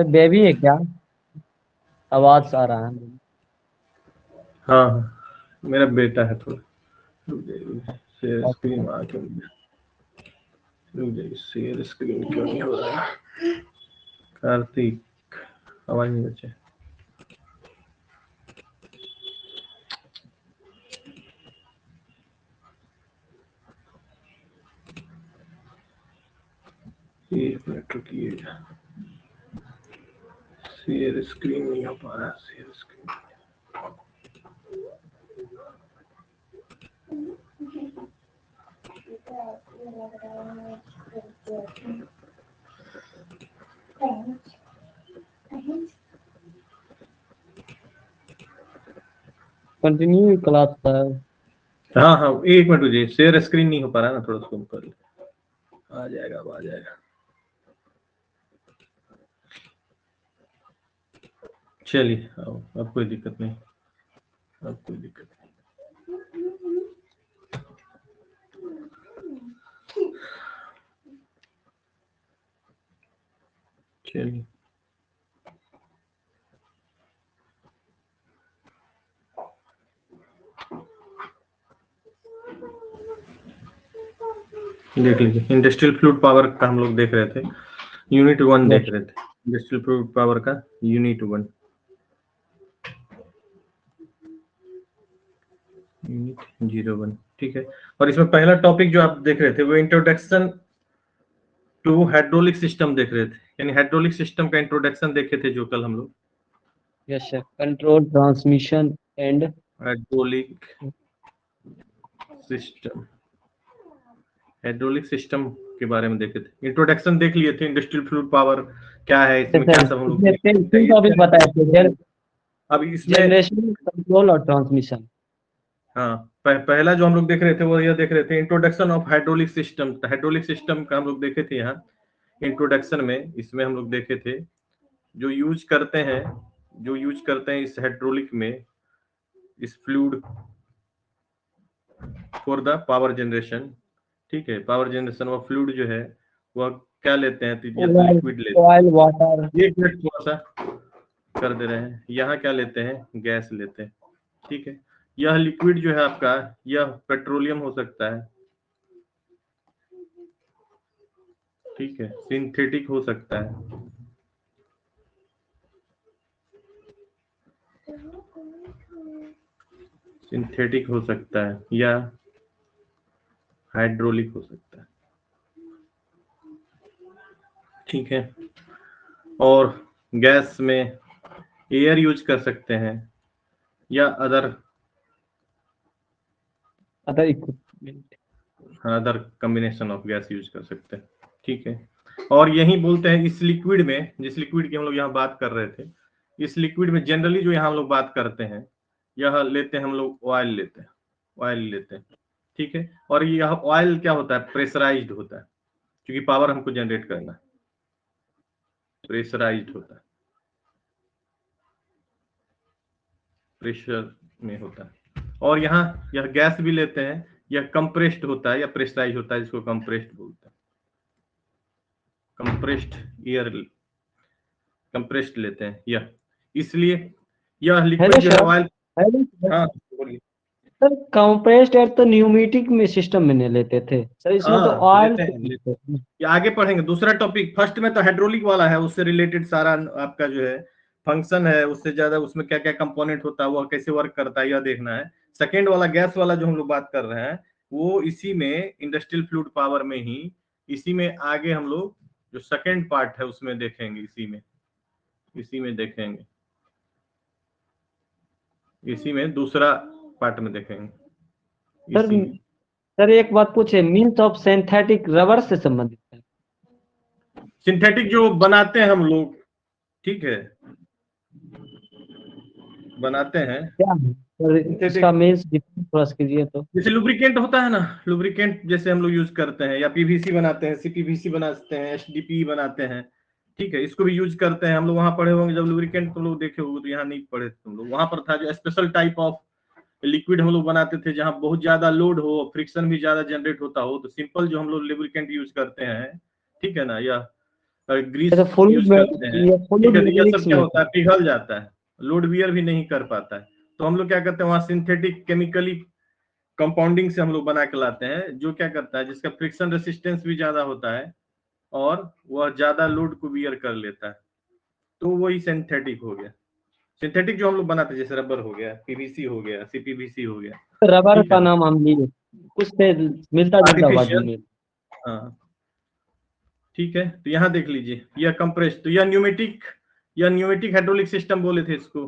Baby है क्या? आवाज आ रहा है। हाँ हाँ, मेरा बेटा है थोड़ा। शेयर स्क्रीन आ क्यों शेयर स्क्रीन क्यों नहीं हो रहा है? कार्तिक, आवाज नहीं बचे। एक मिनट रुकिए, शेयर स्क्रीन नहीं हो पा रहा। Share screen continue class sir. हाँ हाँ, एक मिनट रुकिए, शेयर स्क्रीन नहीं हो पा रहा ना, थोड़ा सा कर ले। आ जाएगा, अब आ जाएगा। चलिए, अब कोई दिक्कत नहीं, अब कोई दिक्कत नहीं। चलिए, देख लीजिए, इंडस्ट्रियल फ्लूइड पावर का हम लोग देख रहे थे, यूनिट 1 देख रहे थे, इंडस्ट्रियल फ्लूइड पावर का यूनिट 1, यूनिट 01, ठीक है। और इसमें पहला टॉपिक जो आप देख रहे थे वो इंट्रोडक्शन टू हाइड्रोलिक सिस्टम देख रहे थे, यानी हाइड्रोलिक सिस्टम का इंट्रोडक्शन देखे थे जो कल हम लोग। Yes sir, control, transmission and hydraulic system, hydraulic system के बारे में देखे थे, इंट्रोडक्शन देख लिए थे, इंडस्ट्रियल फ्लूइड पावर क्या है, इसमें क्या सब हम लोग तीन टॉपिक बताए थे। अब इसमें जनरेशन, कंट्रोल और ट्रांसमिशन। हाँ, पहला जो हम लोग देख रहे थे वो यह देख रहे थे, introduction of hydraulic system. Hydraulic system का हम लोग देखे थे यहाँ इंट्रोडक्शन में, इसमें हम लोग देखे थे जो यूज करते हैं इस हाइड्रोलिक में, इस fluid for the power generation, ठीक है। पावर जनरेशन ऑफ फ्लूइड जो है वह क्या लेते हैं, तो लिक्विड लेते हैं, ऑयल, वाटर। एक मिनट थोड़ा सा कर दे रहे हैं। यहाँ क्या लेते हैं, गैस लेते हैं, ठीक है। यह लिक्विड जो है आपका, यह पेट्रोलियम हो सकता है, ठीक है, सिंथेटिक हो सकता है, सिंथेटिक हो सकता है, या हाइड्रोलिक हो सकता है, ठीक है। और गैस में एयर यूज कर सकते हैं या other combination of gas use कर सकते हैं, ठीक है। और यही बोलते हैं इस लिक्विड में, जिस लिक्विड की हम लोग यहाँ बात कर रहे थे, इस लिक्विड में जनरली जो यहाँ हम लोग बात करते हैं, यह लेते हैं हम लोग ऑयल लेते हैं, ऑयल लेते हैं, ठीक है। और यह ऑयल क्या होता है, प्रेशराइज्ड होता है, क्योंकि पावर हमको जनरेट करना है, प्रेशराइज्ड होता है, प्रेशर में होता है। और यहाँ यह गैस भी लेते हैं, यह कंप्रेस्ड होता है या प्रेशराइज होता है, जिसको कंप्रेस्ड बोलते हैं, कंप्रेस्ड एयर, कंप्रेस्ड लेते हैं यह, इसलिए यह लिक्विड जो है ऑयल। हाँ बोलिए सर, कंप्रेस्ड एयर तो न्यूमेटिक में सिस्टम में नहीं लेते थे सर, इसमें तो ऑयल लेते हैं। ये आगे पढ़ेंगे, दूसरा टॉपिक, फर्स्ट में तो हाइड्रोलिक वाला है, उससे रिलेटेड सारा आपका जो है फंक्शन है, उससे ज्यादा उसमें क्या क्या कंपोनेंट होता है, वो कैसे वर्क करता है, यह देखना है। सेकेंड वाला गैस वाला जो हम लोग बात कर रहे हैं, वो इसी में इंडस्ट्रियल फ्लूइड पावर में ही, इसी में आगे हम लोग जो सेकेंड पार्ट है उसमें देखेंगे, इसी में देखेंगे, इसी में दूसरा पार्ट में देखेंगे इसी में। सर एक बात पूछे, मीन्स ऑफ सिंथेटिक रबर से संबंधित है? सिंथेटिक जो बनाते हैं हम लोग, ठीक है, बनाते हैं क्या है सर इसका मीन्स, थोड़ा कीजिए तो। जैसे लुब्रिकेंट होता है ना, लुब्रिकेंट जैसे हम लोग यूज करते हैं, या पीवीसी बनाते हैं, सीपीवीसी बनाते हैं, एचडीपी बनाते हैं, ठीक है, इसको भी यूज करते हैं। हम लोग वहां पढ़े होंगे जब लुब्रिकेंट तुम लोग देखे होंगे, तो यहाँ नहीं पढ़े तुम लोग, वहां पर था जो स्पेशल टाइप ऑफ लिक्विड हम लोग बनाते थे जहां बहुत ज्यादा लोड हो, फ्रिक्शन भी ज्यादा जनरेट होता हो, तो सिंपल जो हम लोग लुब्रिकेंट यूज करते हैं, ठीक है ना, या ग्रीस जैसे यूज फ्लूइड में, करते हैं, ये ठीक फ्लूइड है, तो यह सब मेकेनिक्स क्या में होता है, पिघल जाता है, लोड वियर भी नहीं कर पाता है। तो हम लोग क्या करते हैं, वहां सिंथेटिक केमिकली कंपाउंडिंग से हम लोग बना के लाते हैं, जो क्या करता है, जिसका फ्रिक्शन रेसिस्टेंस भी ज्यादा होता है और वह ज्यादा लोड को बियर कर लेता है, तो वही सिंथेटिक हो गया। सिंथेटिक जो हम लोग बनाते हैं, जैसे रबर हो गया, पीवीसी हो गया, सीपीवीसी हो गया, रबर ठीक का है, नाम हम लिए, कुछ से मिलता जुलता वर्ड आर्टिफिशियल, में। हाँ ठीक है। तो यहाँ देख लीजिए, यह कंप्रेस, तो यह न्यूमेटिक, यह न्यूमेटिक हाइड्रोलिक सिस्टम बोले थे इसको,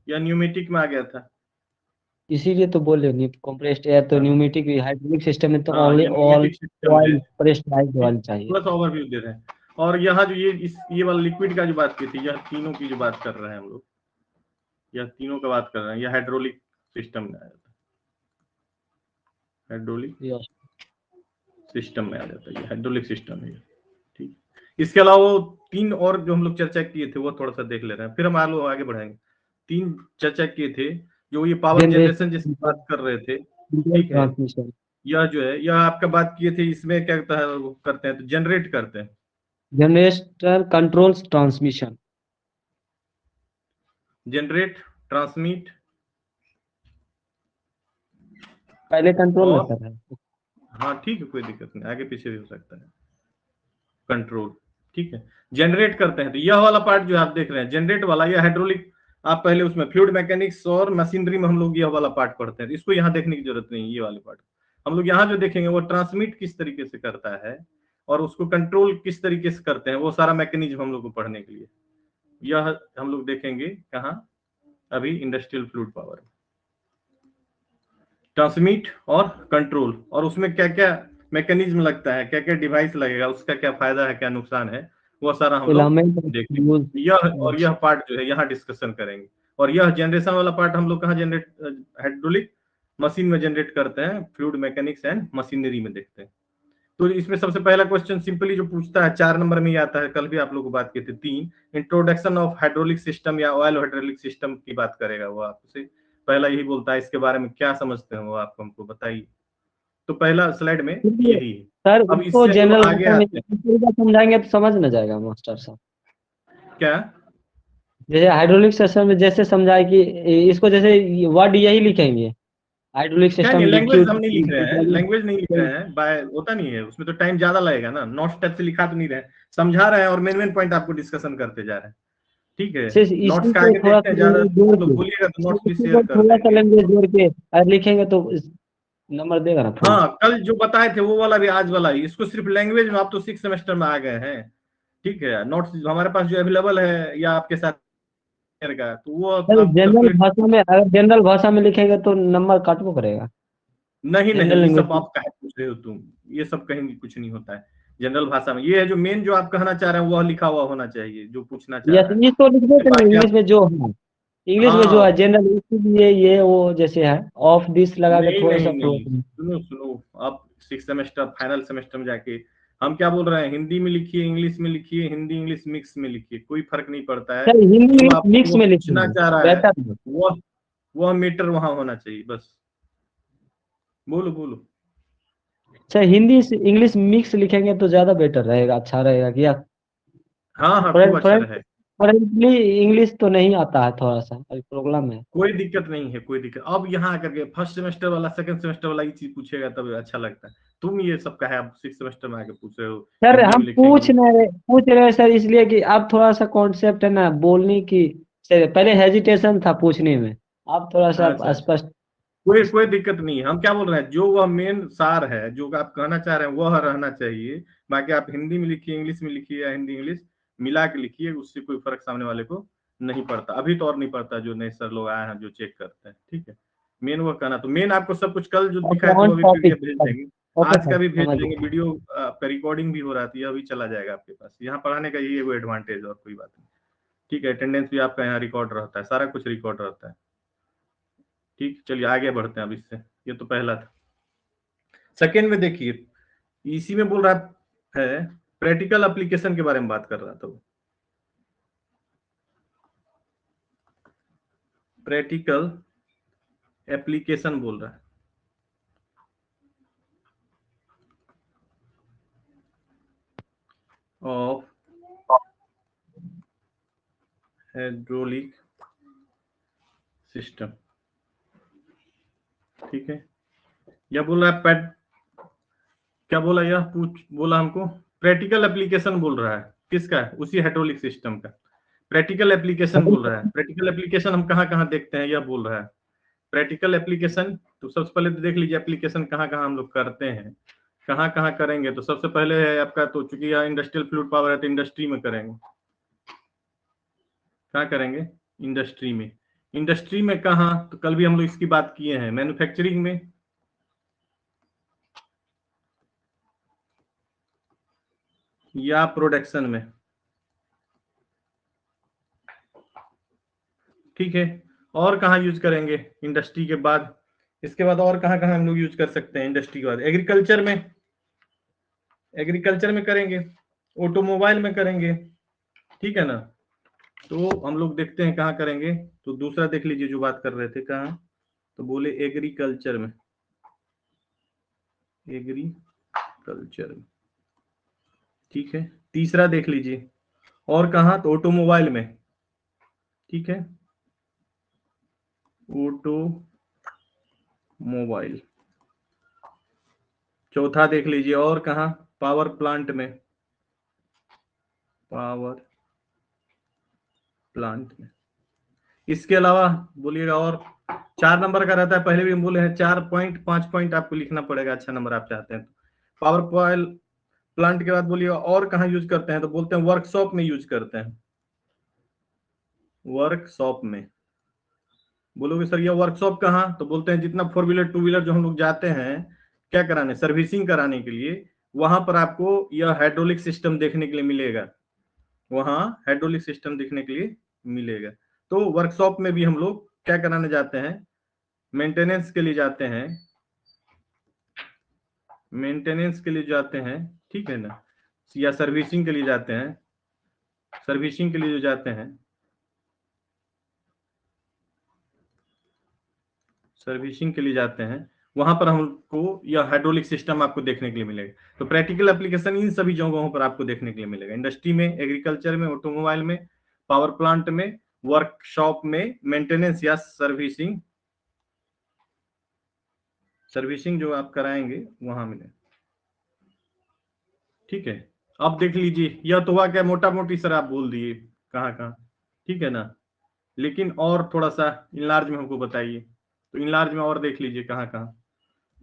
यह न्यूमेटिक में आ गया था। इसीलिए तो बोले नहीं, कंप्रेस्ड एयर तो हाँ न्यूमेटिक हाइड्रोलिक सिस्टम में तो हाँ, ओनली यह ऑल न्यूमेटिक सिस्टम है, ऑयल प्रेशराइज्ड ठीक, ऑयल चाहिए। थोड़ा सा ओवरव्यू दे रहे हैं। और यहाँ जो ये वाला लिक्विड का जो बात की थी, यह तीनों की जो बात कर रहे हैं हम लोग, यह तीनों का बात कर रहे हैं, यह हाइड्रोलिक सिस्टम में आ जाता है, हाइड्रोलिक यस। सिस्टम में आ जाता है, ये हाइड्रोलिक सिस्टम है, ठीक। इसके अलावा वो तीन और जो हम लोग चर्चा किए थे वो थोड़ा सा देख ले रहे हैं, फिर हम आगे बढ़ाएंगे। तीन चर्चा किए थे, जो ये पावर जनरेशन जैसे बात कर रहे थे, ठीक है, ट्रांसमिशन, यह जो है, यह आपका बात किए थे, इसमें क्या करता है, वो करते हैं तो जनरेट करते हैं, generator controls transmission, generate, transmit, पहले कंट्रोल और रहता है। हाँ ठीक है, कोई दिक्कत नहीं, आगे पीछे भी हो सकता है, कंट्रोल, ठीक है। जनरेट करते हैं, तो यह वाला पार्ट जो आप देख रहे हैं जनरेट वाला, यह हाइड्रोलिक, आप पहले उसमें फ्लूइड मैकेनिक्स और मशीनरी में हम लोग यह वाला पार्ट पढ़ते हैं, इसको यहाँ देखने की जरूरत नहीं, ये वाले पार्ट हम लोग यहाँ जो देखेंगे वो ट्रांसमिट किस तरीके से करता है और उसको कंट्रोल किस तरीके से करते हैं, वो सारा मैकेनिज्म हम लोग को पढ़ने के लिए, यह हम लोग देखेंगे कहाँ, अभी इंडस्ट्रियल फ्लूइड पावर, ट्रांसमिट और कंट्रोल, और उसमें क्या क्या मैकेनिज्म लगता है, क्या क्या डिवाइस लगेगा, उसका क्या फायदा है, क्या नुकसान है, वो सारा हम लोग फिलामेंट देखेंगे। यूज। यह और यह पार्ट जो है यहाँ डिस्कशन करेंगे, और यह जनरेशन वाला पार्ट हम लोग कहाँ जनरेट, हाइड्रोलिक मशीन में जनरेट करते हैं, फ्लूइड मैकेनिक्स एंड मशीनरी में देखते हैं। तो इसमें सबसे पहला क्वेश्चन सिंपली जो पूछता है 4 नंबर में ही आता है, कल भी आप लोग बात की थी, 3 इंट्रोडक्शन ऑफ हाइड्रोलिक सिस्टम या ऑयल हाइड्रोलिक सिस्टम की बात करेगा वो, आपसे पहला यही बोलता है, इसके बारे में क्या समझते हैं वो आप हमको बताइए। तो पहला स्लाइड में यही है। सर अब उसको इससे हम लोग जनरल आगे भाषा में आते हैं, इस तरीके से समझाएंगे तो समझ न जाएगा मास्टर साहब। क्या, जैसे हाइड्रोलिक सिस्टम में जैसे समझाए कि इसको जैसे वर्ड यही लिखेंगे, हाइड्रोलिक क्या नहीं, सिस्टम लैंग्वेज लिक्विड। हम नहीं लिख रहे हैं, लैंग्वेज नहीं लिख रहे हैं, बाय होता नहीं है उसमें, तो टाइम ज्यादा लगेगा ना, नोट्स टाइप से लिखा तो नहीं रहे, समझा रहे हैं और मेन मेन पॉइंट आपको डिस्कशन करते जा रहे हैं, ठीक है। नोट्स इसी का को आगे थोड़ा देखते सा हैं, ज्यादा लैंग्वेज जोड़ तो के, बोलिएगा तो नोट्स भी इसी शेयर को कर थोड़ा सा देंगे। लैंग्वेज जोड़ के अगर लिखेंगे तो नंबर देगा ना फुल। हाँ, कल जो बताए थे वो वाला भी आज वाला ही, इसको सिर्फ लैंग्वेज में आप तो 6 सेमेस्टर में आ गए हैं, ठीक है। नोट्स हमारे पास जो अवेलेबल है या आपके साथ का, तो वो सर आप जनरल कैलकुलेट, भाषा में, अगर जनरल भाषा में लिखेंगे तो नंबर काटबो करेगा। नहीं नहीं, जनरल ये सब लैंग्वेज। आप काहे पूछ रहे हो तुम, ये सब कहीं कुछ नहीं होता है जनरल भाषा में, ये है जो मेन जो आप कहना चाह रहे हैं वह लिखा हुआ होना चाहिए, जो पूछना चाह यस, रहा है, इंग्लिश तो लिखबे करेंगे, बाकी इंग्लिश आप, में जो है, इंग्लिश में जो है हाँ, जनरल, इसीलिए ये वो जैसे है ऑफ दिस लगा के नहीं थोड़ा सा नहीं फ्लो। नहीं, सुनो सुनो, आप 6 सेमेस्टर फाइनल सेमेस्टर में जाके, हम क्या बोल रहे हैं, हिंदी में लिखिए, इंग्लिश में लिखिए, हिंदी इंग्लिश मिक्स में लिखिए, कोई फर्क नहीं पड़ता है, सर हिंदी जो इंग्लिश आपको मिक्स वो में पूछना लिखेंगे चाह रहा है बेहतर है। वह मीटर वहां होना चाहिए, बस बोलो बोलो। सर हिंदी से इंग्लिश मिक्स लिखेंगे तो ज्यादा बेटर रहेगा, अच्छा रहेगा क्या। हाँ हाँ, खूब अच्छा रहे, फ्रेंडली इंग्लिश तो नहीं आता है, थोड़ा सा प्रॉब्लम है। कोई दिक्कत नहीं है, कोई दिक्कत, अब यहाँ आकर के फर्स्ट सेमेस्टर वाला सेकंड सेमेस्टर वाला ये चीज पूछेगा तब अच्छा लगता है, तुम ये सब का है, आप 6 सेमेस्टर में आके पूछ रहे हो, सर हिंदी हम में लिखेंगे, पूछ रहे हैं सर, इसलिए कि अब थोड़ा सा कॉन्सेप्ट है ना बोलने की, सर पहले हेजिटेशन था पूछने में, अब थोड़ा सा अच्छा अच्छा, स्पष्ट। कोई कोई दिक्कत नहीं है, हम क्या बोल रहे हैं, जो वह मेन सार है जो आप कहना चाह रहे हैं वह रहना चाहिए, बाकी आप हिंदी में लिखिए, इंग्लिश में लिखिए, या हिंदी इंग्लिश मिला के लिखिए, उससे कोई फर्क सामने वाले को नहीं पड़ता, अभी तो और नहीं पड़ता, जो नए सर लोग आए हैं जो चेक करते हैं, ठीक है। मेन वह कहना, तो मेन आपको सब कुछ कल जो ओके दिखाए थे वो ऑन अभी टॉपिक पीडीएफ भेज सर। देंगे, ओके आज का सर भी भेज समझ देंगे, गए। वीडियो का रिकॉर्डिंग भी हो रहा थी, अभी चला जाएगा आपके पास, यहाँ पढ़ाने का यही वो एडवांटेज, और कोई बात नहीं, ठीक है। अटेंडेंस भी आपका यहाँ रिकॉर्ड रहता है, सारा कुछ रिकॉर्ड रहता है, ठीक। चलिए आगे बढ़ते हैं अब इससे, ये तो पहला था। सेकेंड में देखिए, इसी में बोल रहा है प्रैक्टिकल एप्लीकेशन के बारे में बात कर रहा था वो, प्रैक्टिकल एप्लीकेशन बोल रहा है, ऑफ हाइड्रोलिक सिस्टम, ठीक है। यह बोल रहा है क्या बोला, यह बोला हमको प्रैक्टिकल एप्लीकेशन बोल रहा है, किसका है, उसी हाइड्रोलिक सिस्टम का प्रैक्टिकल एप्लीकेशन बोल रहा है। प्रैक्टिकल एप्लीकेशन हम कहाँ कहाँ देखते हैं, यह बोल रहा है प्रैक्टिकल एप्लीकेशन। तो सबसे पहले तो देख लीजिए एप्लीकेशन कहाँ कहाँ हम लोग करते हैं, कहाँ कहाँ करेंगे। तो सबसे पहले है आपका, तो चूंकि यह इंडस्ट्रियल फ्लूइड पावर है तो इंडस्ट्री में करेंगे। कहाँ करेंगे, इंडस्ट्री में। इंडस्ट्री में कहाँ, तो कल भी हम लोग इसकी बात किए हैं, मैन्युफैक्चरिंग में या प्रोडक्शन में, ठीक है। और कहाँ यूज करेंगे इंडस्ट्री के बाद, इसके बाद और कहाँ कहाँ हम लोग यूज कर सकते हैं इंडस्ट्री के बाद, एग्रीकल्चर में, एग्रीकल्चर में करेंगे, ऑटोमोबाइल में करेंगे, ठीक है ना। तो हम लोग देखते हैं कहाँ करेंगे। तो दूसरा देख लीजिए जो बात कर रहे थे, कहाँ, तो बोले एग्रीकल्चर में, एग्रीकल्चर में, ठीक है। तीसरा देख लीजिए और कहाँ, तो ऑटोमोबाइल में, ठीक है, ऑटोमोबाइल। चौथा देख लीजिए और कहाँ, पावर प्लांट में, पावर प्लांट में। इसके अलावा बोलिएगा और 4 नंबर का रहता है, पहले भी हम बोले हैं 4 पॉइंट 5 पॉइंट आपको लिखना पड़ेगा, अच्छा नंबर आप चाहते हैं तो। पावर प्लांट के बाद बोलिएगा और कहाँ यूज करते हैं, तो बोलते हैं वर्कशॉप में यूज करते हैं, वर्कशॉप में। बोलोगे सर ये वर्कशॉप कहाँ, तो बोलते हैं जितना 4 व्हीलर 2 व्हीलर जो हम लोग जाते हैं क्या कराने, सर्विसिंग कराने के लिए, वहां पर आपको यह हाइड्रोलिक सिस्टम देखने के लिए मिलेगा, वहां हाइड्रोलिक सिस्टम देखने के लिए मिलेगा। तो वर्कशॉप में भी हम लोग क्या कराने जाते हैं, मेंटेनेंस के लिए जाते हैं, मेंटेनेंस के लिए जाते हैं, ठीक है ना, या सर्विसिंग के लिए जाते हैं, सर्विसिंग के लिए जो जाते हैं, सर्विसिंग के लिए जाते हैं, वहां पर हमको यह हाइड्रोलिक सिस्टम आपको देखने के लिए मिलेगा। तो प्रैक्टिकल एप्लीकेशन इन सभी जगहों पर आपको देखने के लिए मिलेगा, इंडस्ट्री में, एग्रीकल्चर में, ऑटोमोबाइल में, पावर प्लांट में, वर्कशॉप में, मेंटेनेंस या सर्विसिंग, सर्विसिंग जो आप कराएंगे वहां मिले, ठीक है। अब देख लीजिए, यह तो हुआ क्या, मोटा मोटी सर आप बोल दिए कहाँ कहाँ, ठीक है ना। लेकिन और थोड़ा सा इनलार्ज में हमको बताइए, तो इनलार्ज में और देख लीजिए कहाँ कहाँ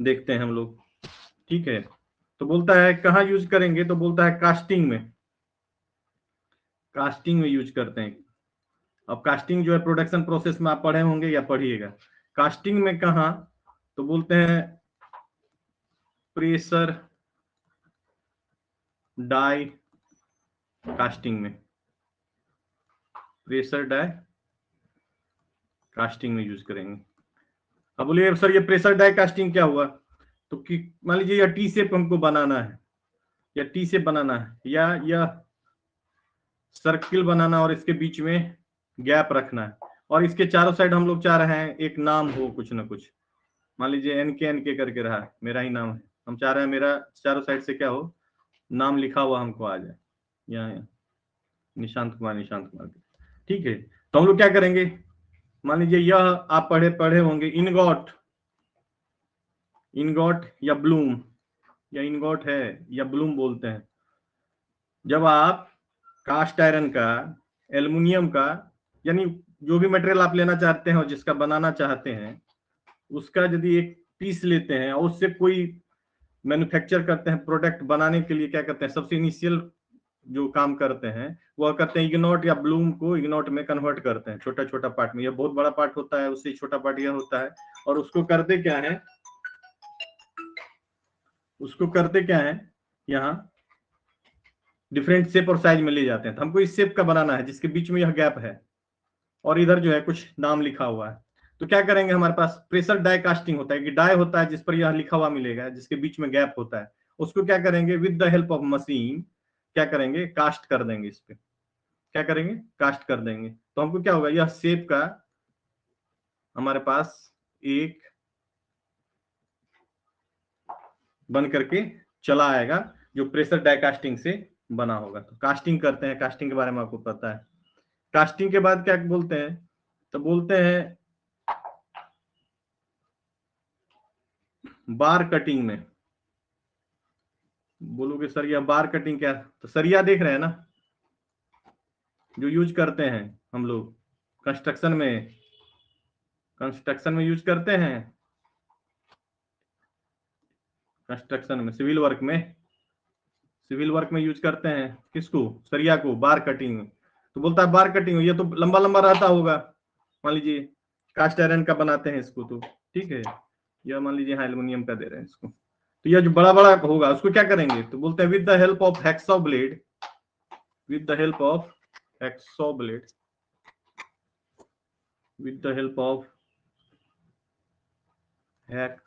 देखते हैं हम लोग, ठीक है। तो बोलता है कहाँ यूज करेंगे, तो बोलता है कास्टिंग में, कास्टिंग में यूज करते हैं। अब कास्टिंग जो है प्रोडक्शन प्रोसेस में आप पढ़े होंगे या पढ़िएगा। कास्टिंग में कहाँ, तो बोलते हैं प्रेशर डाई कास्टिंग में, प्रेशर डाई कास्टिंग में यूज करेंगे। अब बोलिए सर ये प्रेशर डाई कास्टिंग क्या हुआ, तो कि मान लीजिए या टी शेप हमको बनाना है, या टी शेप बनाना है, या सर्किल बनाना और इसके बीच में गैप रखना है, और इसके चारों साइड हम लोग चाह रहे हैं एक नाम हो कुछ ना कुछ, मान लीजिए एनके करके रहा है, मेरा ही नाम है, हम चाह रहे हैं मेरा चारों साइड से क्या हो, नाम लिखा हुआ हमको आ जाए, यहाँ निशांत कुमार, निशांत कुमार, ठीक है। तो हम लोग क्या करेंगे, मान लीजिए यह आप पढ़े पढ़े होंगे इनगॉट, इनगॉट या ब्लूम, या इनगॉट है या ब्लूम बोलते हैं। जब आप कास्ट आयरन का, एल्युमिनियम का, यानी जो भी मटेरियल आप लेना चाहते हैं और जिसका बनाना चाहते हैं, उसका यदि एक पीस लेते हैं और उससे कोई मैन्युफैक्चर करते हैं, प्रोडक्ट बनाने के लिए क्या करते हैं, सबसे इनिशियल जो काम करते हैं वह करते हैं इग्नोट या ब्लूम को इग्नोट में कन्वर्ट करते हैं, छोटा छोटा पार्ट में। यह बहुत बड़ा पार्ट होता है, उससे छोटा पार्ट यह होता है, और उसको करते क्या है, उसको करते क्या है, यहाँ डिफरेंट शेप और साइज में ले जाते हैं। तो हमको इस शेप का बनाना है जिसके बीच में यह गैप है, और इधर जो है कुछ नाम लिखा हुआ है। तो क्या करेंगे, हमारे पास प्रेशर डाई कास्टिंग होता है कि डाई होता है जिस पर यह लिखा हुआ मिलेगा, जिसके बीच में गैप होता है, उसको क्या करेंगे with the help of machine क्या करेंगे, कास्ट कर देंगे, इस पे क्या करेंगे, कास्ट कर देंगे। तो हमको क्या होगा, यह शेप का हमारे पास एक बन करके चला आएगा जो प्रेशर डाई कास्टिंग से बना होगा। तो कास्टिंग करते हैं, कास्टिंग के बारे में आपको पता है। कास्टिंग के बाद क्या बोलते हैं, तो बोलते हैं बार कटिंग में। बोलोगे सर यह बार कटिंग क्या, तो सरिया देख रहे हैं ना जो यूज करते हैं हम लोग कंस्ट्रक्शन में यूज करते हैं, कंस्ट्रक्शन में सिविल वर्क में यूज करते हैं किसको, सरिया को, बार कटिंग। तो बोलता है बार कटिंग, ये तो लंबा लंबा रहता होगा, मान लीजिए कास्ट आयरन का बनाते हैं इसको, तो ठीक है, यह मान लीजिए एल्युमिनियम का दे रहे हैं इसको, तो यह जो बड़ा बड़ा होगा उसको क्या करेंगे, तो बोलते हैं with the help of hacksaw blade, with the help of hacksaw blade, with the help of hacksaw,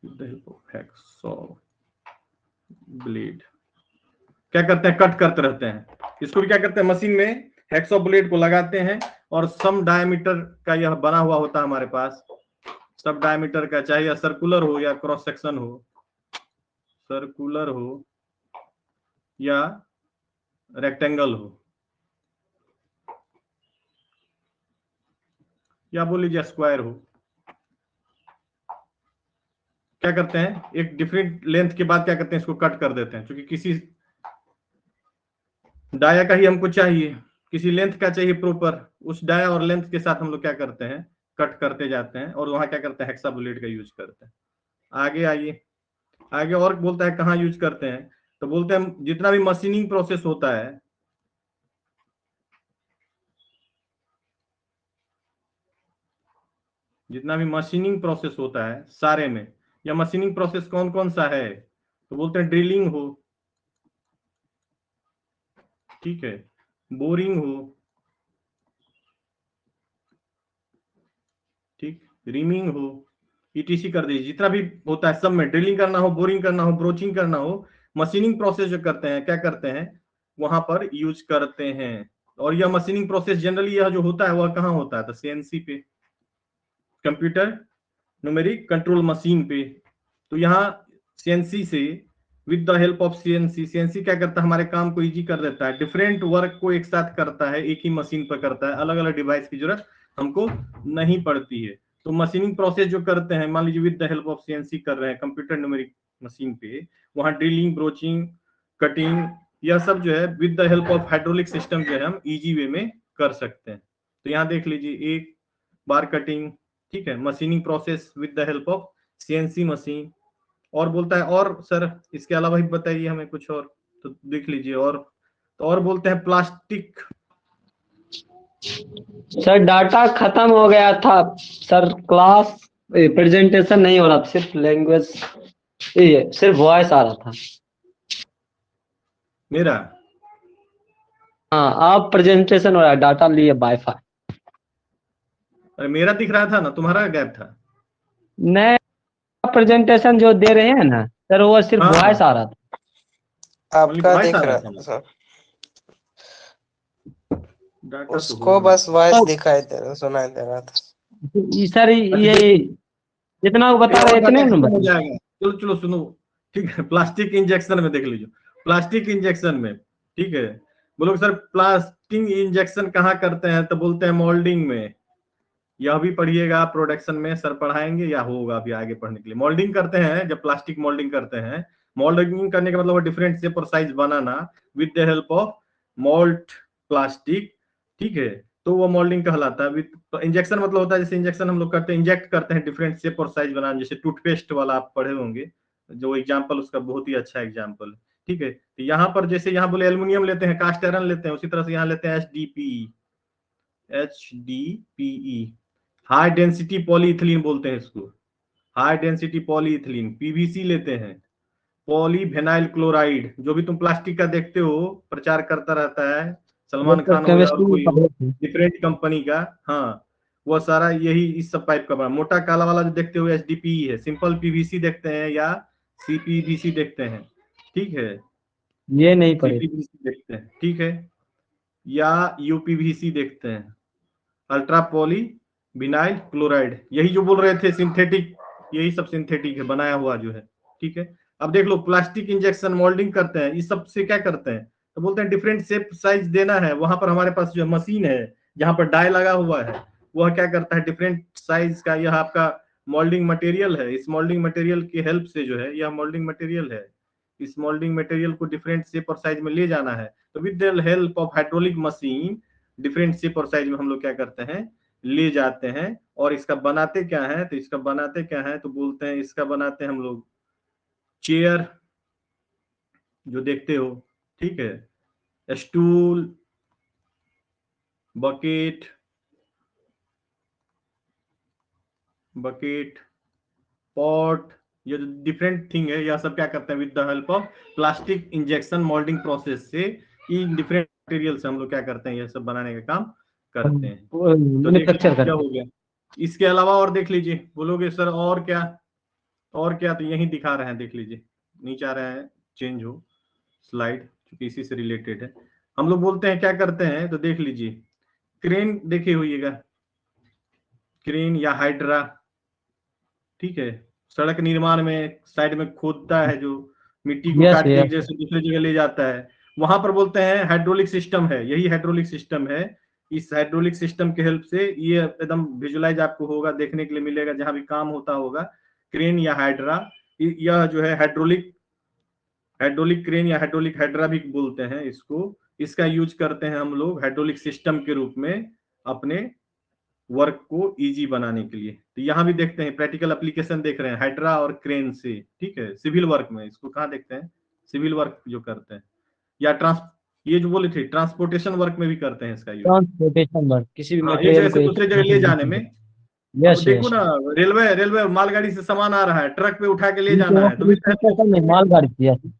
with the help of hacksaw blade क्या करते हैं, कट करते रहते हैं इसको भी। क्या करते हैं, मशीन में हैक्सॉ ब्लेड को लगाते हैं और सम डायमीटर का यह बना हुआ होता है हमारे पास, सब डायमीटर का, चाहे या सर्कुलर हो या क्रॉस सेक्शन हो, सर्कुलर हो या रेक्टेंगल हो, या बोल लीजिए स्क्वायर हो। क्या करते हैं, एक डिफरेंट लेंथ के बाद क्या करते हैं, इसको कट कर देते हैं, क्योंकि किसी डाया का ही हमको चाहिए, किसी लेंथ का चाहिए प्रॉपर, उस डाया और लेंथ के साथ हम लोग क्या करते हैं, कट करते जाते हैं, और वहां क्या करते हैं, हेक्सा ब्लेड का यूज करते हैं। आगे आइए, आगे और बोलता है कहाँ यूज करते हैं, तो बोलते हैं जितना भी मशीनिंग प्रोसेस होता है, जितना भी मशीनिंग प्रोसेस होता है सारे में, या मशीनिंग प्रोसेस कौन कौन सा है, तो बोलते हैं ड्रिलिंग हो, ठीक है, बोरिंग हो, ठीक, रिमिंग हो, ईटीसी कर दीजिए, जितना भी होता है सब में, ड्रिलिंग करना हो, बोरिंग करना हो, ब्रोचिंग करना हो, मशीनिंग प्रोसेस जो करते हैं क्या करते हैं, वहां पर यूज करते हैं। और यह मशीनिंग प्रोसेस जनरली यह जो होता है वह कहाँ होता है, तो सीएनसी पे, कंप्यूटर न्यूमेरिक कंट्रोल मशीन पे। तो यहाँ सीएनसी से, with the help of CNC क्या करता है, हमारे काम को इजी कर देता है, डिफरेंट वर्क को एक साथ करता है, एक ही मशीन पर करता है, अलग अलग डिवाइस की जरूरत हमको नहीं पड़ती है। तो मशीनिंग प्रोसेस जो करते हैं, मान लीजिए with the help of CNC कर रहे हैं कंप्यूटर न्यूमेरिक मशीन पे, वहां ड्रिलिंग, ब्रोचिंग, कटिंग, यह सब जो है with the help of hydraulic system जो है हम इजी वे में कर सकते हैं। तो यहाँ देख लीजिए, एक बार कटिंग, ठीक है, machining process with the help of CNC machine. और बोलता है, और सर इसके अलावा ही बताइए हमें कुछ और, तो देख लीजिए, और तो और बोलते हैं प्लास्टिक। सर डाटा खत्म हो गया था सर, क्लास प्रेजेंटेशन नहीं हो रहा था, सिर्फ लैंग्वेज, सिर्फ वॉइस आ रहा था मेरा, हाँ, आप प्रेजेंटेशन हो रहा है, डाटा लिए वाईफाई। अरे मेरा दिख रहा था ना, तुम्हारा गैप था। नए प्रेजेंटेशन जो दे रहे हैं ना सर, वो सिर्फ हाँ, वॉइस आ रहा था। आपका दिख रहा था सर, डाटा उसको बस वॉइस दिखाई दे रहा, सुनाई दे रहा था सर ये जितना वो बता रहे इतने हो जाएगा। चलो चलो सुनो, ठीक है, प्लास्टिक इंजेक्शन में देख लीजिए, प्लास्टिक इंजेक्शन में, ठीक है, बोलो सर प्लास्टिक इंजेक्शन कहाँ करते हैं, तो बोलते हैं मोल्डिंग में। यह भी पढ़िएगा प्रोडक्शन में, सर पढ़ाएंगे या होगा अभी आगे पढ़ने के लिए। मोल्डिंग करते हैं, जब प्लास्टिक मोल्डिंग करते हैं, मोल्डिंग करने का मतलब डिफरेंट शेप और size banana with the help of moult plastic, ठीक है, तो वो मोल्डिंग कहलाता है। विद इंजेक्शन मतलब होता है, जैसे इंजेक्शन हम लोग करते हैं, इंजेक्ट करते हैं डिफरेंट शेप और साइज बनाना, जैसे टूथपेस्ट वाला आप पढ़े होंगे, जो एग्जाम्पल उसका बहुत ही अच्छा एग्जाम्पल, ठीक है। तो यहाँ पर जैसे यहाँ बोले एल्युमिनियम लेते हैं, कास्ट आयरन लेते हैं, उसी तरह से यहाँ लेते हैं HDPE, हाई डेंसिटी पॉलीइथिलीन बोलते हैं इसको, हाई डेंसिटी पॉलीइथिलीन। PVC लेते हैं, पॉलीविनाइल क्लोराइड, जो भी तुम प्लास्टिक का देखते हो प्रचार करता रहता है, सलमान खान हो या और कोई हो, डिफरेंट कंपनी का, हाँ, वो सारा यही इस सब पाइप का बना। मोटा काला वाला जो देखते हो HDPE है, सिंपल PVC देखते हैं या CPVC देखते हैं, ठीक है, ये नहीं पढ़े। CPVC देखते हैं, ठीक है। या यूपीवीसी देखते हैं, अल्ट्रा पॉली विनाइल क्लोराइड, यही जो बोल रहे थे सिंथेटिक, यही सब सिंथेटिक है, बनाया हुआ जो है। ठीक है, अब देख लो प्लास्टिक इंजेक्शन मोल्डिंग करते हैं, इस सब से क्या करते हैं, तो बोलते हैं डिफरेंट शेप साइज देना है, वहां पर हमारे पास जो मशीन है जहां पर डाई लगा हुआ है, वह क्या करता है डिफरेंट साइज का, यह आपका मोल्डिंग मटेरियल है, इस मोल्डिंग मटेरियल की हेल्प से जो है, यह मोल्डिंग मटेरियल है, इस मोल्डिंग मटेरियल को डिफरेंट शेप और साइज में ले जाना है, तो with the help of hydraulic machine different shape और साइज में हम लोग क्या करते हैं, ले जाते हैं। और इसका बनाते क्या है, तो इसका बनाते क्या है, तो बोलते हैं इसका बनाते हैं हम लोग चेयर जो देखते हो, ठीक है, स्टूल, बकेट, पॉट, ये जो डिफरेंट थिंग है, यह सब क्या करते हैं with the help of plastic injection moulding process से, इन डिफरेंट मटेरियल से हम लोग क्या करते हैं, यह सब बनाने का काम करते हैं। तो देख मैन्युफैक्चर लीजिए क्या करते हो गया। इसके अलावा और देख लीजिए, बोलोगे सर और क्या, और क्या, तो यही दिखा रहे हैं, देख लीजिए नीचे आ रहा है, चेंज हो स्लाइड, क्योंकि इसी से रिलेटेड है। हम लोग बोलते हैं क्या करते हैं, तो देख लीजिए क्रेन देखे होइएगा, क्रेन या हाइड्रा, ठीक है, सड़क निर्माण में साइड में खोदता है, जो मिट्टी को यस काट के एक यस जगह से दूसरी जगह ले जाता है, वहां पर बोलते हैं हाइड्रोलिक सिस्टम है, यही हाइड्रोलिक सिस्टम है। इस हाइड्रोलिक सिस्टम के हेल्प से ये एकदम विजुलाइज आपको होगा, देखने के लिए मिलेगा जहां भी काम होता होगा, क्रेन या हाइड्रा, यह जो है हाइड्रोलिक क्रेन या हाइड्रोलिक हाइड्रा भी बोलते हैं इसको, इसका यूज करते हैं हम लोग हाइड्रोलिक सिस्टम के रूप में अपने वर्क को इजी बनाने के लिए। तो यहाँ भी देखते हैं प्रैक्टिकल एप्लीकेशन देख रहे हैं हाइड्रा और क्रेन से, ठीक है, सिविल वर्क में इसको कहाँ देखते हैं, सिविल वर्क जो करते हैं, या ये जो बोले थे ट्रांसपोर्टेशन वर्क में भी करते हैं इसका यूज। ट्रांसपोर्टेशन वर्क, किसी भी हाँ, एक जगह मटेरियल को से दूसरे जगह ले जाने में। अब यस देखो यस ना, रेलवे मालगाड़ी से सामान आ रहा है, ट्रक पे उठा के ले जाना है, तो भी मालगाड़ी, यस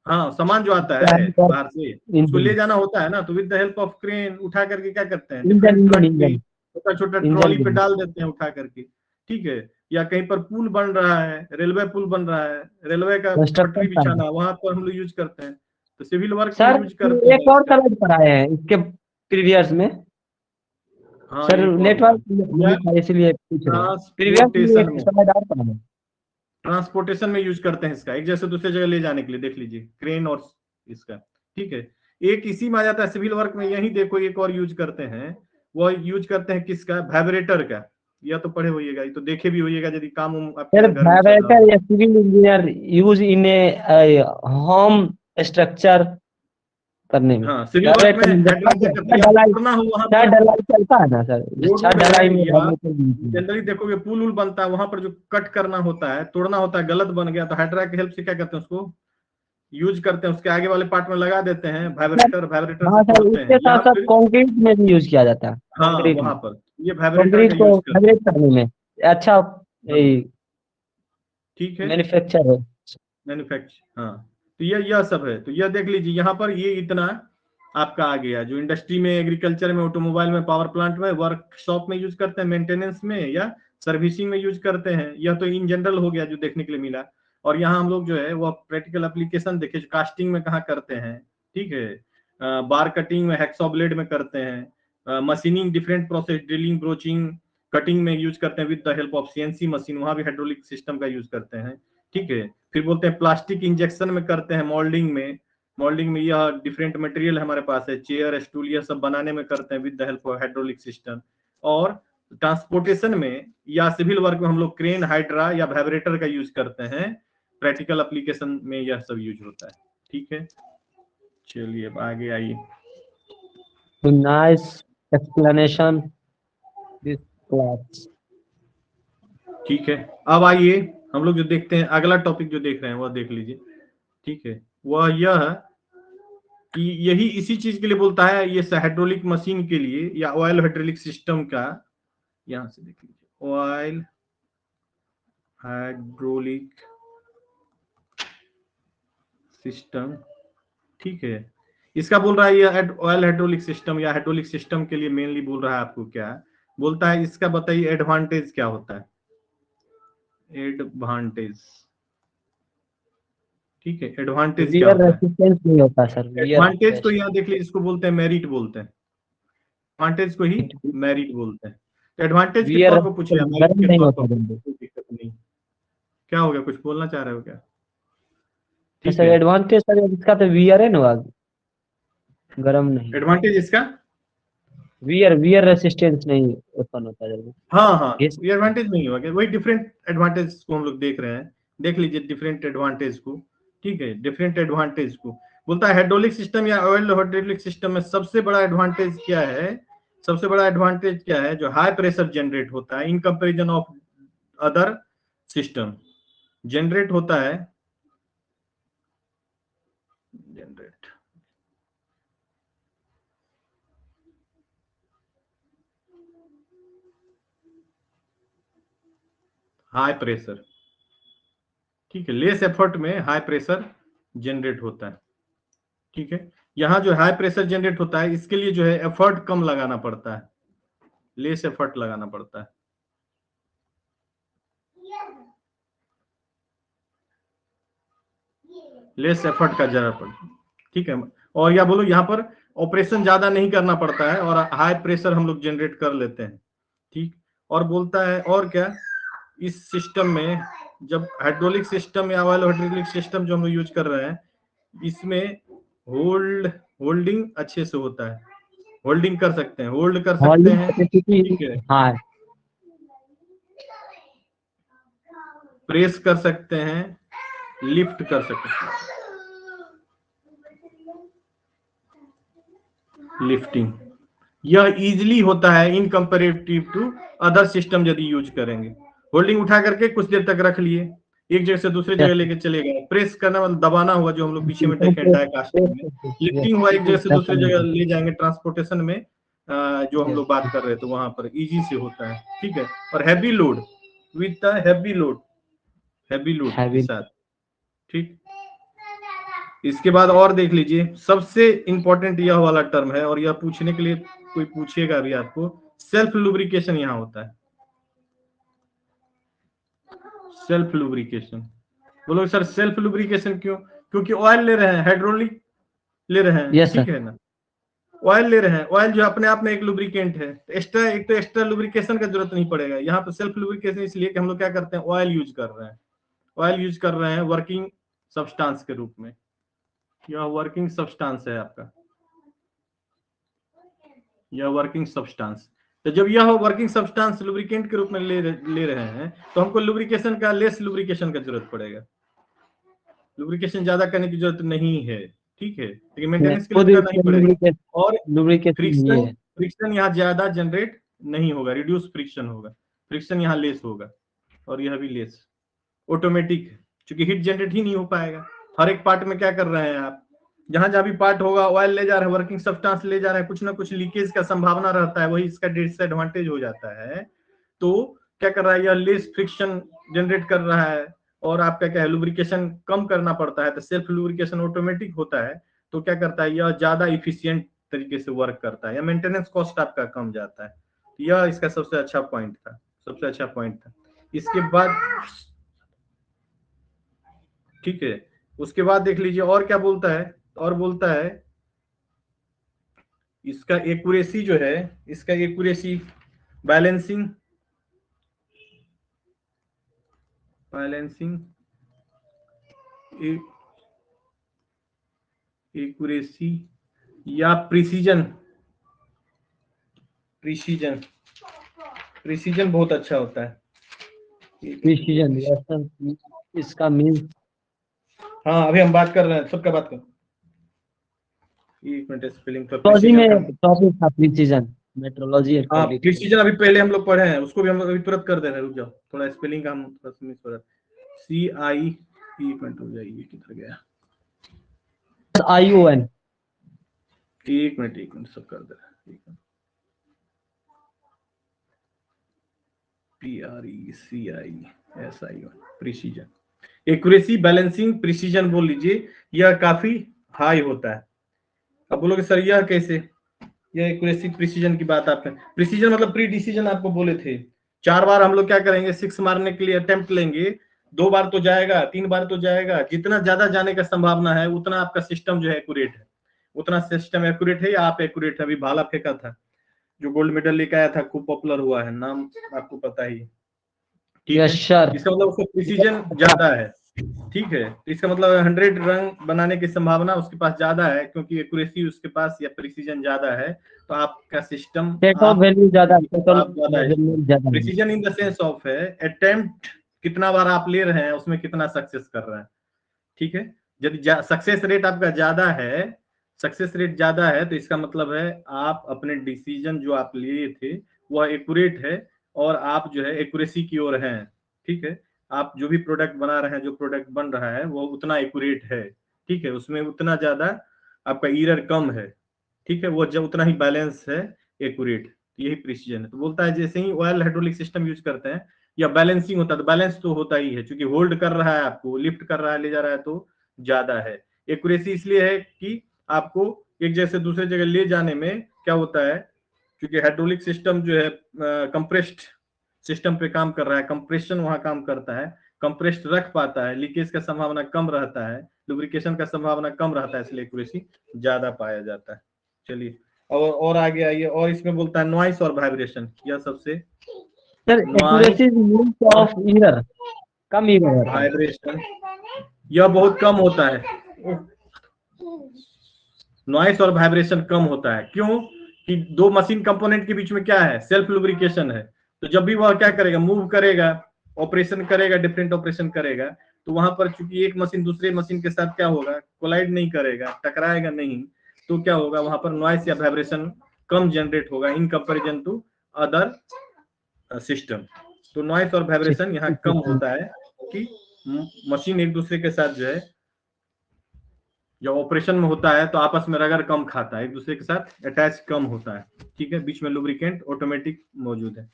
हाँ, सामान जो आता है बाहर से उसको ले इंजन जाना होता है ना, तो with the help of crane उठा करके क्या करते हैं, इंजन डिफरेंट इंजन ट्रक पे इंजन छोटा छोटा ट्रॉली पे इंजन डाल देते हैं उठा करके, ठीक है। या कहीं पर पुल बन रहा है, रेलवे पुल बन रहा है, रेलवे का कंस्ट्रक्शन पटरी साइट। बिछाना, वहां पर हम लोग यूज करते हैं, तो सिविल वर्क में सर यूज करते हैं एक और इसका। स्लाइड पर आए हैं इसके प्रीवियस में, हाँ, सर एक और नेटवर्क या इसलिए पूछ रहे हैं, प्रीवियस में ट्रांसपोर्टेशन एक में, स्लाइड और पढ़ा है। ट्रांसपोर्टेशन में यूज करते हैं इसका, एक जगह से दूसरे जगह ले जाने के लिए, देख लीजिए क्रेन और इसका, ठीक है। एक इसी में आ जाता है सिविल वर्क में, यही देखो एक और यूज करते हैं, वो यूज करते हैं किसका, वाइब्रेटर का, या तो पढ़े होइएगा, ये तो देखे भी होइएगा यदि काम आपके सर यहाँ घर में चल रहा वाइब्रेटर हो। या civil engineer use in a home structure करने में, हाँ, सिविल वर्क में वाइब्रेटर हाइड्रोलिक क्या करता है, या ढलाई, तोड़ना हो वहां छत पर, ढलाई चलता है ना सर, रोडों छत में ढलाई में या वाइब्रेटर जनरली देखोगे पुल उल बनता है, वहां पर जो कट करना होता है, तोड़ना होता है, गलत बन गया, तो हाइड्रा की हेल्प से क्या करते हैं उसको यूज करते हैं, उसके आगे वाले पार्ट में लगा देते हैं वाइब्रेटर से हाँ सर, तोड़ते हैं, इसके या साथ साथ फिर कंक्रीट में भी यूज किया जाता है, हाँ कंक्रीट में, वहां पर ये वाइब्रेटर का कंक्रीट को यूज करते वाइब्रेट करने में अच्छा हैं। ठीक है, मैन्युफैक्चर है। मैन्युफैक्चर, हाँ, तो यह सब है, तो यह देख लीजिए यहाँ पर ये इतना आपका आ गया, जो इंडस्ट्री में, एग्रीकल्चर में, ऑटोमोबाइल में, पावर प्लांट में, वर्कशॉप में यूज करते हैं, मेंटेनेंस में या सर्विसिंग में यूज करते हैं, यह तो इन जनरल हो गया जो देखने के लिए मिला। और यहाँ हम लोग जो है वो प्रैक्टिकल एप्लीकेशन देखे, कास्टिंग में कहाँ करते हैं, ठीक है, बार कटिंग में, हैक्सॉ ब्लेड में करते हैं, machining different process, drilling, broaching, cutting में यूज करते हैं with the help of CNC machine, वहां भी हाइड्रोलिक सिस्टम का यूज करते हैं, ठीक है। फिर बोलते हैं प्लास्टिक इंजेक्शन में करते हैं, मोल्डिंग में यह डिफरेंट मटेरियल हमारे पास है, चेयर, स्टूल, यह सब बनाने में करते हैं with the help of hydraulic system. और ट्रांसपोर्टेशन में या सिविल वर्क में हम लोग क्रेन, हाइड्रा या वाइब्रेटर का यूज करते हैं, प्रैक्टिकल एप्लीकेशन में यह सब यूज होता है, ठीक है। चलिए अब आगे आइए। Nice explanation this class. ठीक है, अब आइए हम लोग जो देखते हैं, अगला टॉपिक जो देख रहे हैं वह देख लीजिए, ठीक है। वह यह है कि यही इसी चीज के लिए बोलता है, ये हाइड्रोलिक मशीन के लिए या ऑयल हाइड्रोलिक सिस्टम का, यहां से देख लीजिए, ऑयल हाइड्रोलिक सिस्टम, ठीक है। इसका बोल रहा है ये ऑयल हाइड्रोलिक सिस्टम या हाइड्रोलिक सिस्टम के लिए मेनली बोल रहा है आपको, क्या बोलता है, इसका बताइए एडवांटेज क्या होता है, एडवांटेज, ठीक है, एडवांटेज क्या वियर होता है? रेसिस्टेंस नहीं होता सर, वियर एडवांटेज को यहाँ देख लीजिए, इसको बोलते हैं मेरिट बोलते हैं, एडवांटेज को ही मेरिट बोलते हैं। तो एडवांटेज के वियर तौर पर पूछ लिया, मेरिट गर्म के नहीं तौर होता पर जल्दी। कोई दिक्कत नहीं। क्या हो गया, कुछ बोलना चाह रहे हो क्या? तो ठीक सर है, एडवांटेज सर इसका तो वियर है ना, गर्म नहीं, एडवांटेज इसका, वियर रेसिस्टेंस नहीं उत्पन्न होता जल्दी। हाँ हाँ, Yes. ये एडवांटेज नहीं होगा, वही डिफरेंट एडवांटेज को हम लोग देख रहे हैं, देख लीजिए डिफरेंट एडवांटेज को। ठीक है, डिफरेंट एडवांटेज को बोलता है हाइड्रोलिक सिस्टम या ऑयल हाइड्रोलिक सिस्टम में सबसे बड़ा एडवांटेज क्या है? सबसे बड़ा एडवांटेज क्या है? जो हाई प्रेशर जनरेट होता है in comparison of other system, generate होता है, जनरेट हाई प्रेशर, ठीक है, लेस एफर्ट में हाई प्रेशर जनरेट होता है। ठीक है, यहाँ जो हाई प्रेशर जनरेट होता है इसके लिए जो है एफर्ट कम लगाना पड़ता है, लेस एफर्ट लगाना पड़ता है। लेस एफर्ट का जरूरत पड़ता है। ठीक है, और या बोलो यहाँ पर ऑपरेशन ज्यादा नहीं करना पड़ता है और हाई प्रेशर हम लोग जनरेट कर लेते हैं। ठीक, और बोलता है और क्या, इस सिस्टम में जब हाइड्रोलिक सिस्टम या ऑयल हाइड्रोलिक सिस्टम जो हम लोग यूज कर रहे हैं इसमें होल्डिंग अच्छे से होता है, होल्डिंग कर सकते हैं, होल्ड कर सकते हैं। ठीक है, हाँ, प्रेस कर सकते हैं, लिफ्ट कर सकते हैं, लिफ्टिंग यह इजीली होता है इन कंपैरेटिव टू अदर सिस्टम यदि यूज करेंगे। होल्डिंग उठा करके कुछ देर तक रख लिए, एक जगह से दूसरे जगह लेके चले गए, प्रेस करना मतलब दबाना हुआ जो हम लोग पीछे में देखे डाई कास्टिंग में, लिफ्टिंग हुआ एक जगह से दूसरे जगह ले जाएंगे ट्रांसपोर्टेशन में, जो हम लोग बात कर रहे थे वहां पर इजी से होता है। ठीक है, और heavy load with heavy load के साथ। ठीक, इसके बाद और देख लीजिए, सबसे इंपॉर्टेंट यह वाला टर्म है और यह पूछने के लिए कोई पूछेगा भी आपको, सेल्फ लुब्रिकेशन यहाँ होता है। सेल्फ लुब्रिकेशन, बोलो सर सेल्फ लुब्रिकेशन क्यों? क्योंकि ऑयल ले रहे हैं, हाइड्रोलिक ले रहे हैं। Yes, ठीक है ना, ऑयल ले रहे हैं, ऑयल जो अपने आप में एक लुब्रिकेंट है, तो एक्स्ट्रा लुब्रिकेशन का जरूरत नहीं पड़ेगा। यहाँ पर सेल्फ लुब्रिकेशन इसलिए कि हम लोग क्या करते हैं, ऑयल यूज कर रहे हैं, ऑयल यूज कर रहे हैं वर्किंग सब्सटेंस के रूप में, यह वर्किंग सब्सटेंस है आपका, यह वर्किंग सब्सटेंस। तो जब यह वर्किंग सब्सटेंस लुब्रिकेंट के रूप में ले रहे हैं तो हमको लुब्रिकेशन का, लेस लुब्रिकेशन का जरूरत पड़ेगा, लुब्रिकेशन ज्यादा करने की जरूरत नहीं है। ठीक है, लेकिन मेंटेनेंस के लिए करना ही पड़ेगा। और फ्रिक्शन यहाँ ज्यादा जनरेट नहीं होगा, रिड्यूस फ्रिक्शन होगा, फ्रिक्शन यहाँ लेस होगा और यह भी लेस, ऑटोमेटिक, क्योंकि हीट जनरेट ही नहीं हो पाएगा। हर एक पार्ट में क्या कर रहे हैं आप, जहां जहां भी पार्ट होगा ऑयल ले जा रहे हैं, वर्किंग सब्सटेंस ले जा रहे हैं, कुछ ना कुछ लीकेज का संभावना रहता है, वही इसका डिसएडवांटेज हो जाता है। तो क्या कर रहा है, यह लेस फ्रिक्शन जनरेट कर रहा है और आपका क्या है, लुब्रिकेशन कम करना पड़ता है, तो सेल्फ लुब्रिकेशन ऑटोमेटिक होता है, तो क्या करता है, यह ज्यादा इफिशियंट तरीके से वर्क करता है, या मेंटेनेंस कॉस्ट आपका कम जाता है। यह इसका सबसे अच्छा पॉइंट था, सबसे अच्छा पॉइंट था। इसके बाद ठीक है, उसके बाद देख लीजिए और क्या बोलता है, और बोलता है इसका एक्यूरेसी जो है, इसका एक्यूरेसी, बैलेंसिंग एक्यूरेसी या प्रिसीजन बहुत अच्छा होता है। प्रिसीजन इसका मीन, हाँ अभी हम बात कर रहे हैं, सबका बात कर, एक मिनट, स्पेलिंग पर मेट्रोलॉजी प्रिसीजन में टॉपिक था प्रिसीजन, मेट्रोलॉजी। हाँ प्रिसीजन अभी पहले हम लोग पढ़े हैं, उसको भी हम लोग अभी तुरंत कर दे रहे हैं, रुक जाओ, थोड़ा स्पेलिंग का हम थोड़ा सा मिस हो रहा है। CI, एक मिनट हो जाइए, किधर गया, ION, एक मिनट सब कर दे रहे हैं, PRECISION, precision, accuracy, balancing, precision बोल लीजिए, यह काफी हाई होता है। अब बोलोगे सर यह कैसे, यह एक्यूरेसी प्रिसीजन की बात आपने, प्रिसीजन मतलब प्री डिसीजन आपको बोले थे, 4 बार हम लोग क्या करेंगे, 6 मारने के लिए अटेम्प्ट लेंगे, 2 बार तो जाएगा, 3 बार तो जाएगा, जितना ज्यादा जाने का संभावना है उतना आपका सिस्टम जो है एक्यूरेट है, उतना सिस्टम एक्यूरेट है या आप एक्यूरेट है। अभी भाला फेंका था, जो गोल्ड मेडल लेकर आया था, खूब पॉपुलर हुआ है, नाम आपको पता ही, ठीक यस है। सर। इसका मतलब उसका प्रिसीजन ज्यादा है, ठीक है। तो इसका मतलब 100 रन बनाने की संभावना उसके पास ज्यादा है, क्योंकि एक्यूरेसी उसके पास या प्रिसीजन ज्यादा है। तो आपका सिस्टम सेट ऑफ वैल्यू ज्यादा, टोटल आप ज्यादा है। ज्यादा है। Precision in the sense of है अटेम्प्ट कितना बार आप ले रहे हैं, उसमें कितना सक्सेस कर रहे हैं, ठीक है। यदि सक्सेस रेट आपका ज्यादा है, सक्सेस रेट ज्यादा है, तो इसका मतलब है आप अपने डिसीजन जो आप लिए थे वह एक्यूरेट है, और आप जो है एक्यूरेसी की ओर हैं, ठीक है। आप जो भी प्रोडक्ट बना रहे हैं, जो प्रोडक्ट बन रहा है वो उतना एक्यूरेट है, ठीक है, उसमें उतना ज्यादा आपका एरर कम है, ठीक है, वो जब उतना ही बैलेंस है, एक्यूरेट, यही प्रिसीजन है। तो बोलता है जैसे ही ऑयल हाइड्रोलिक सिस्टम यूज करते हैं या बैलेंसिंग होता है, तो बैलेंस तो होता ही है, क्योंकि होल्ड कर रहा है, आपको लिफ्ट कर रहा है, ले जा रहा है, तो ज्यादा है। एक्यूरेसी इसलिए है कि आपको एक जगह से दूसरे जगह ले जाने में क्या होता है, क्योंकि हाइड्रोलिक सिस्टम जो है कंप्रेस्ड सिस्टम पे काम कर रहा है, कंप्रेशन वहां काम करता है, कंप्रेस्ड रख पाता है, लीकेज का संभावना कम रहता है, लुब्रिकेशन का संभावना कम रहता है, इसलिए एक्यूरेसी ज्यादा पाया जाता है। चलिए और आगे आइए, और इसमें बोलता है नॉइस और वाइब्रेशन, यह सबसे sir noise accuracy is means of year, come year होता है। वाइब्रेशन यह बहुत कम होता है, नॉइस और वाइब्रेशन कम होता है। क्यों कि दो मशीन कंपोनेंट के बीच में क्या है, सेल्फ लुब्रिकेशन है। तो जब भी वह क्या करेगा, मूव करेगा, ऑपरेशन करेगा, डिफरेंट ऑपरेशन करेगा, तो वहां पर चूंकि एक मशीन दूसरे मशीन के साथ क्या होगा, कोलाइड नहीं करेगा, टकराएगा नहीं, तो क्या होगा, वहां पर नॉइस या वाइब्रेशन कम जनरेट होगा in comparison to other system. तो नॉइस और वाइब्रेशन यहाँ कम होता है कि मशीन एक दूसरे के साथ जो है जब ऑपरेशन में होता है तो आपस में रगड़ कम खाता है, एक दूसरे के साथ अटैच कम होता है, ठीक है। बीच में लुब्रिकेंट ऑटोमेटिक मौजूद है।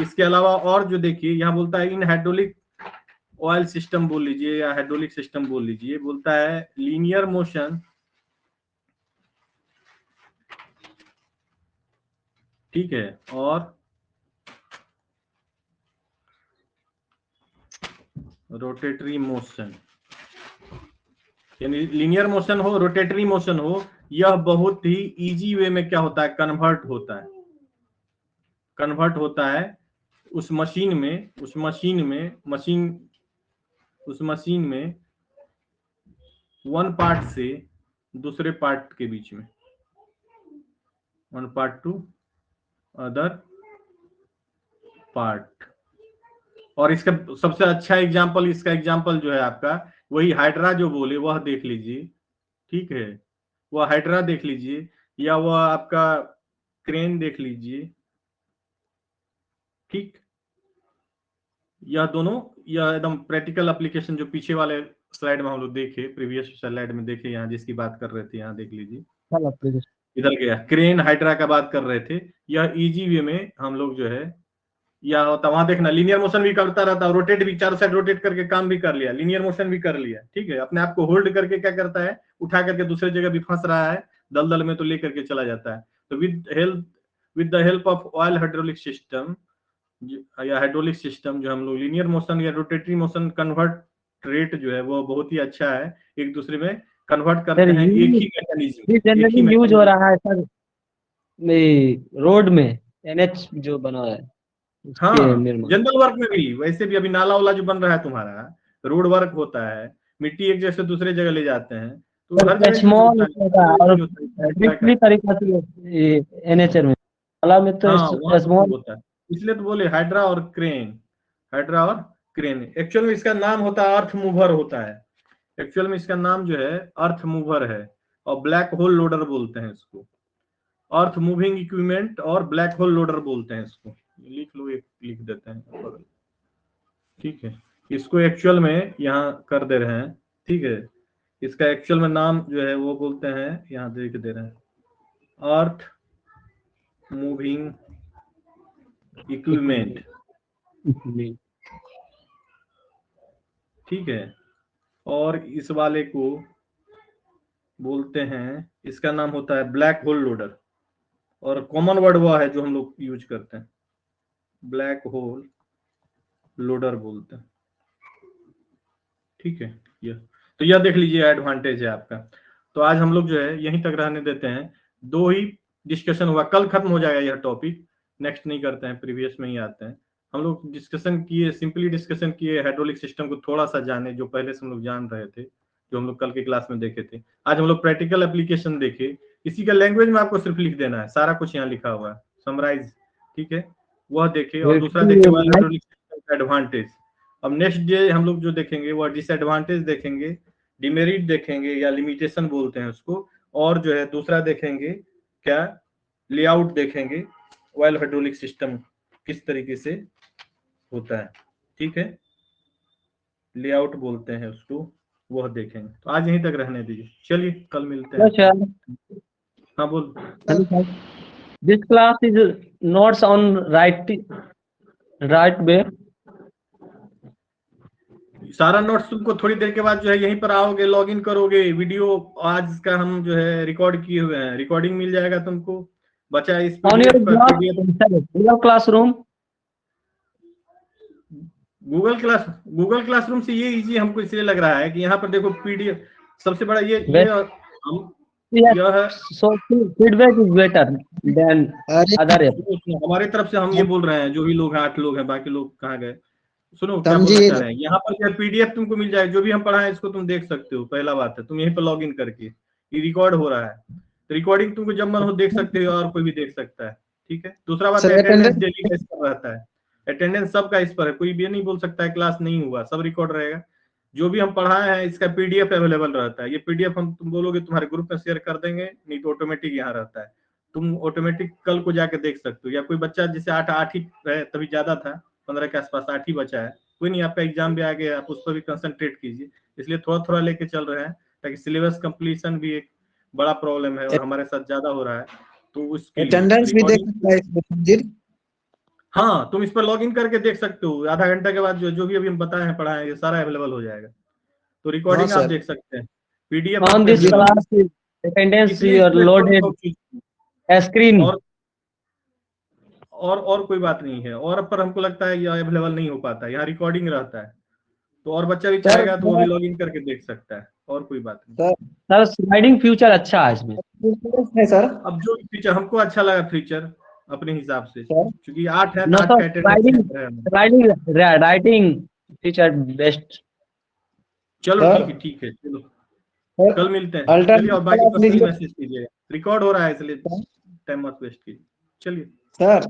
इसके अलावा और जो देखिए यहाँ बोलता है इन हाइड्रोलिक ऑयल सिस्टम बोल लीजिए या हाइड्रोलिक सिस्टम बोल लीजिए, बोलता है लीनियर मोशन, ठीक है, और रोटेटरी मोशन, यानी लीनियर मोशन हो, रोटेटरी मोशन हो, यह बहुत ही इजी वे में क्या होता है, कन्वर्ट होता है उस मशीन में वन पार्ट से दूसरे पार्ट के बीच में, one part two other part. और इसका सबसे अच्छा एग्जांपल, इसका एग्जांपल जो है आपका वही हाइड्रा जो बोले वह देख लीजिए, ठीक है, वह हाइड्रा देख लीजिए, या वह आपका क्रेन देख लीजिए, ठीक। यह दोनों, यह एकदम प्रैक्टिकल एप्लीकेशन जो पीछे वाले स्लाइड में हम लोग देखे, प्रीवियस स्लाइड में देखे, यहाँ जिसकी बात कर रहे थे, यहाँ देख लीजिए, इधर गया क्रेन हाइड्रा का बात कर रहे थे। यह इजी वे में हम लोग जो है, या होता वहां देखना लीनियर मोशन भी करता रहता है, रोटेट भी, चारों साइड रोटेट करके काम भी कर लिया, लीनियर मोशन भी कर लिया, ठीक है। अपने आप को होल्ड करके क्या करता है, उठा करके दूसरे जगह भी फंस रहा है दलदल में, तो लेकर के चला जाता है। तो with the help of oil hydraulic system या हाइड्रोलिक सिस्टम, जो हम लोग लीनियर मोशन या रोटेटरी मोशन कन्वर्ट रेट जो है वो बहुत ही अच्छा है, एक दूसरे में कन्वर्ट करते हैं, एक ही मैकेनिज्म, जनरली यूज हो रहा है सर रोड में, एनएच जो बना है हाँ, उसके निर्माण। जनरल वर्क में भी वैसे भी, अभी नाला वाला जो बन रहा है तुम्हारा, रोड वर्क होता है, मिट्टी एक जगह से दूसरे जगह ले जाते हैं, तो हर जगह यूज स्मॉल होता है, और होता ब्रीफली है। तरीका से एनएचआर में, नाला में तो हाँ, वहां तो स्मॉल। होता है, इसलिए तो बोले हाइड्रा और क्रेन, हाइड्रा और क्रेन। एक्चुअल में इसका नाम होता है अर्थ मूवर होता है, एक्चुअल में इसका नाम जो है अर्थ मूवर है, और ब्लैक होल लोडर बोलते हैं इसको, अर्थ मूविंग इक्विपमेंट और ब्लैक होल लोडर बोलते हैं इसको। लिख लो, एक लिख देते हैं बगल, ठीक है। इसको एक्चुअल में यहाँ कर दे रहे हैं, ठीक है। इसका एक्चुअल में नाम जो है वो बोलते हैं, यहाँ देख दे रहे हैं, अर्थ मूविंग इक्विपमेंट, ठीक है। और इस वाले को बोलते हैं, इसका नाम होता है ब्लैक होल लोडर, और कॉमन वर्ड वो है जो हम लोग यूज करते हैं, ब्लैक होल लोडर बोलते हैं, ठीक है। यह देख लीजिए एडवांटेज है आपका। तो आज हम लोग जो है यहीं तक रहने देते हैं, 2 ही डिस्कशन हुआ, कल खत्म हो जाएगा यह टॉपिक, नेक्स्ट नहीं करते हैं, प्रीवियस में ही आते हैं। हम लोग डिस्कशन किए, सिंपली डिस्कशन किए, हाइड्रोलिक सिस्टम को थोड़ा सा जाने, जो पहले से हम लोग जान रहे थे, जो हम लोग कल की क्लास में देखे थे। आज हम लोग प्रैक्टिकल एप्लीकेशन देखे, इसी का लैंग्वेज में आपको सिर्फ लिख देना है, सारा कुछ यहाँ लिखा हुआ है, समराइज, ठीक है, वह देखे। और दूसरा देखे हाइड्रोलिक सिस्टम का एडवांटेज। अब नेक्स्ट डे हम लोग जो देखेंगे वह डिसएडवांटेज देखेंगे, डिमेरिट देखेंगे या लिमिटेशन बोलते हैं उसको, और जो है दूसरा देखेंगे क्या, लेआउट देखेंगे, ऑयल हाइड्रोलिक सिस्टम किस तरीके से होता है, ठीक है, लेआउट बोलते हैं उसको, वह देखेंगे। तो आज यहीं तक रहने दीजिए, चलिए कल मिलते हैं। हाँ बोल। This class is notes on right way. सारा नोट्स तुमको थोड़ी देर के बाद जो है यहीं पर आओगे, लॉगिन करोगे, वीडियो आज का हम जो है रिकॉर्ड किए हुए हैं, रिकॉर्डिंग मिल जाएगा तुमको, बचा इस On your PDF classroom. Google classroom से ये इजी हमको इसलिए लग रहा है कि यहाँ पर देखो PDF सबसे बड़ा ये So feedback is better than other app. हमारे तरफ से हम ये बोल रहे हैं, जो भी लोग हैं, 8 लोग हैं, बाकी लोग कहाँ गए, सुनो क्या बोलना चाह रहे हैं। यहाँ पर PDF तुमको मिल जाएगा, जो भी हम पढ़ाएं इसको तुम देख सकते हो, पहला बात है, तुम यहीं पर लॉग इन करके, ये रिकॉर्ड हो रहा है, तो रिकॉर्डिंग तुमको जब मन हो देख सकते हो, और कोई भी देख सकता है, ठीक है। दूसरा बात, अटेंडेंस डेली का इस पर रहता है, अटेंडेंस सबका इस पर है, कोई भी नहीं बोल सकता है क्लास नहीं हुआ, सब रिकॉर्ड रहेगा, जो भी हम पढ़ाए हैं इसका PDF अवेलेबल रहता है। ये PDF हम तुम बोलोगे तुम्हारे ग्रुप में शेयर कर देंगे, नहीं तो ऑटोमेटिक यहाँ रहता है, तुम ऑटोमेटिक कल को जाके देख सकते हो। या कोई बच्चा जैसे 8 ही है, तभी ज्यादा था, 15 के आसपास 8 ही बचा है, कोई नहीं, आपका एग्जाम भी आ गया, आप उस पर भी कंसंट्रेट कीजिए, इसलिए थोड़ा थोड़ा लेके चल रहे हैं, ताकि सिलेबस कंप्लीशन भी एक बड़ा प्रॉब्लम है और हमारे साथ ज्यादा हो रहा है, तो उसके अटेंडेंस भी देख सकता है इसमें। हाँ, तुम इस पर लॉग इन करके देख सकते हो, आधा घंटा के बाद जो भी अभी हम बताए हैं, पढ़ाए, ये सारा अवेलेबल हो जाएगा, तो रिकॉर्डिंग आप देख सकते हैं, PDF On this class, attendance your loaded screen. और कोई बात नहीं है, और पर हमको लगता है ये अवेलेबल नहीं हो पाता है, यहाँ रिकॉर्डिंग रहता है, तो और बच्चा भी चाहेगा तो वो भी लॉग इन करके देख सकता है, और कोई बात नहीं। सर स्लाइडिंग फीचर अच्छा है इसमें सर। अब जो फीचर हमको अच्छा लगा फीचर अपने हिसाब से, क्योंकि 8 है, स्लाइडिंग राइटिंग फीचर बेस्ट। चलो ठीक है, चलो कल मिलते हैं, चलिए, और बाकी पर्सनली मैसेज कीजिएगा, रिकॉर्ड हो रहा है इसलिए टाइम मत वेस्ट कीजिए, चलिए सर